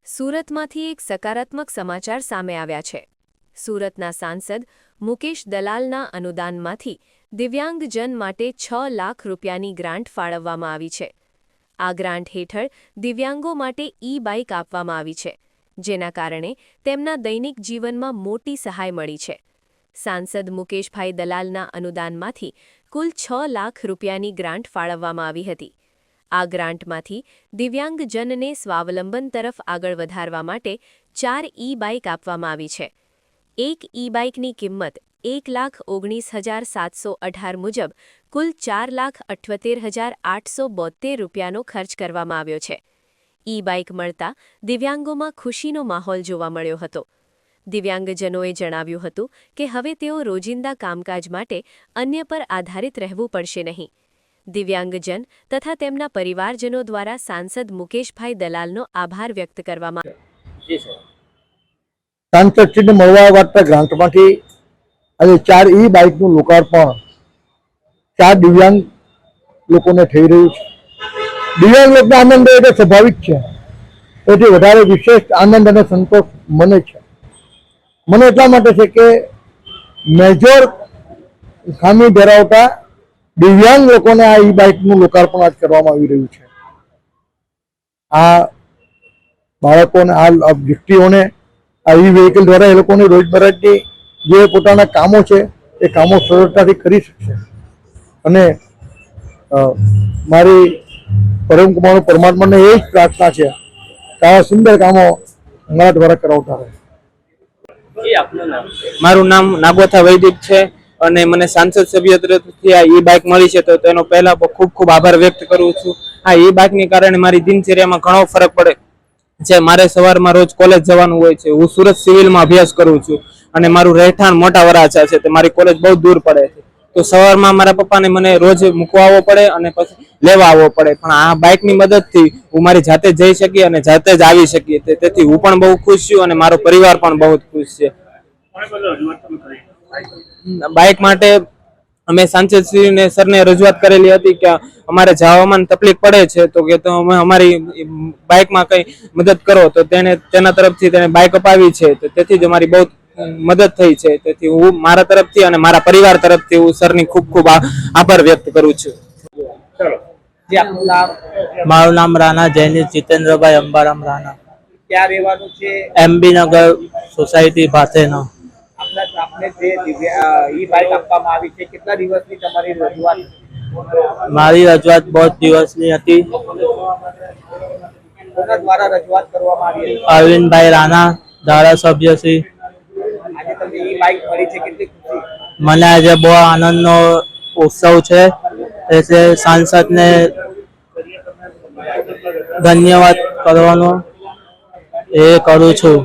સુરતમાંથી એક સકારાત્મક સમાચાર સામે આવ્યા છે। સુરતના સાંસદ મુકેશ દલાલના અનુદાનમાંથી દિવ્યાંગજન માટે 6 લાખ રૂપિયાની ગ્રાન્ટ ફાળવવામાં આવી છે। આ ગ્રાન્ટ હેઠળ દિવ્યાંગો માટે ઈ-બાઇક આપવામાં આવી છે, જેના કારણે તેમના દૈનિક જીવનમાં મોટી સહાય મળી છે। સાંસદ મુકેશભાઈ દલાલના અનુદાનમાંથી કુલ 6 લાખ રૂપિયાની ગ્રાન્ટ ફાળવવામાં આવી હતી। આ ગ્રાન્ટમાંથી દિવ્યાંગજનને સ્વાવલંબન તરફ આગળ વધારવા માટે 4 ઈ-બાઇક આપવામાં આવી છે। એક ઈ-બાઇકની કિંમત 1,19,718 મુજબ કુલ 4,78,872 રૂપિયાનો ખર્ચ કરવામાં આવ્યો છે। ઈ-બાઇક મળતા દિવ્યાંગોમાં ખુશીનો માહોલ જોવા મળ્યો હતો। દિવ્યાંગજનોએ જણાવ્યું હતું કે હવે તેઓ રોજિંદા કામકાજ માટે અન્ય પર આધારિત રહેવું પડશે નહીં। દિવ્યાંગજન તથા તેમના પરિવારજનો દ્વારા સાંસદ મુકેશભાઈ દલાલનો આભાર વ્યક્ત કરવામાં સાંસદશ્રીને મળવાપાત્ર ગ્રાન્ટમાંથી આજે 4 ઈ-બાઇકનું લોકાર્પણ 4 દિવ્યાંગ લોકોને થઈ રહ્યું છે। દિવ્યાંગ લોકોને આનંદ એટલે સ્વાભાવિક છે, એથી વધારે વિશેષ આનંદ અને સંતોષ મને છે। મને એટલા માટે છે કે મેજર ખામી ધરાવતા દિવ્યાંગ લોકોને આ ઈ-બાઇકનું લોકાર્પણ આજ કરવામાં આવી રહ્યું છે। આ બાળકોને, આ વ્યક્તિઓને આ ઈ-વ્હીકલ દ્વારા એ લોકોની રોજબરોજની જે પોતાના કામો છે એ કામો સરળતાથી કરી શકશે। અને મારી પરમ કુમાર પરમાત્માને એ જ પ્રાર્થના છે કે આવા સુંદર કામો અમારા દ્વારા કરાવતા રહે। મારું નામ નાગોથા વૈદિક છે અને મને સાંસદ સભ્ય તરફથી આ ઈ-બાઇક મળી છે, તો તેનો પહેલા ખૂબ ખૂબ આભાર વ્યક્ત કરું છું। આ ઈ-બાઇકની કારણે મારી દિનચર્યામાં ઘણો ફરક પડે છે। મારે સવારમાં રોજ કોલેજ જવાનું હોય છે। હું સુરત સિવિલમાં અભ્યાસ કરું છું અને મારું રહેઠાણ મોટા વરાછા છે, તો મારી કોલેજ બહુ દૂર પડે છે। તો સવારમાં મારા પપ્પાને મને રોજ મૂકવા આવવો પડે અને પછી લેવા આવવો પડે, પણ આ બાઇકની મદદથી હું મારી જાતે જઈ શકી અને જાતે જ આવી શકીએ। તેથી હું પણ બહુ ખુશ છું અને મારો પરિવાર પણ બહુ ખુશ છે। બાઇક માટે અમે સાંસદશ્રીને સરને રજૂઆત કરેલી હતી કે અમારે જવામાં તકલીફ પડે છે, તો કે તો અમે અમારી બાઇકમાં કંઈ મદદ કરો, તો તેના તરફથી તેને બાઇક અપાવી છે। તો તેથી જ અમારી બહુ મદદ થઈ છે। તેથી હું મારા તરફથી અને મારા પરિવાર તરફથી હું સરની ખૂબ ખૂબ આભાર વ્યક્ત કરું છું। મારું નામ રાણા જૈનિશ જીતેન્દ્રભાઈ અંબારામ રાણા। ક્યાં રહેવાનું છે? એમબી નગર સોસાયટી પાસેનો। આપને જે ઈ-બાઇક આપવામાં આવી છે, કેટલા દિવસની તમારી રજૂઆત? મારી રજૂઆત બહુ દિવસની હતી। કોના દ્વારા રજૂઆત કરવામાં આવી હતી? અરવિંદભાઈ રાણા, ધારાસભ્ય શ્રી। આજે તમને ઈ-બાઇક મળી છે, કેટલી ખુશી? મને આજે બહુ આનંદનો ઉત્સવ છે, એટલે સાંસદને ધન્યવાદ કરવાનો એ કરું છું।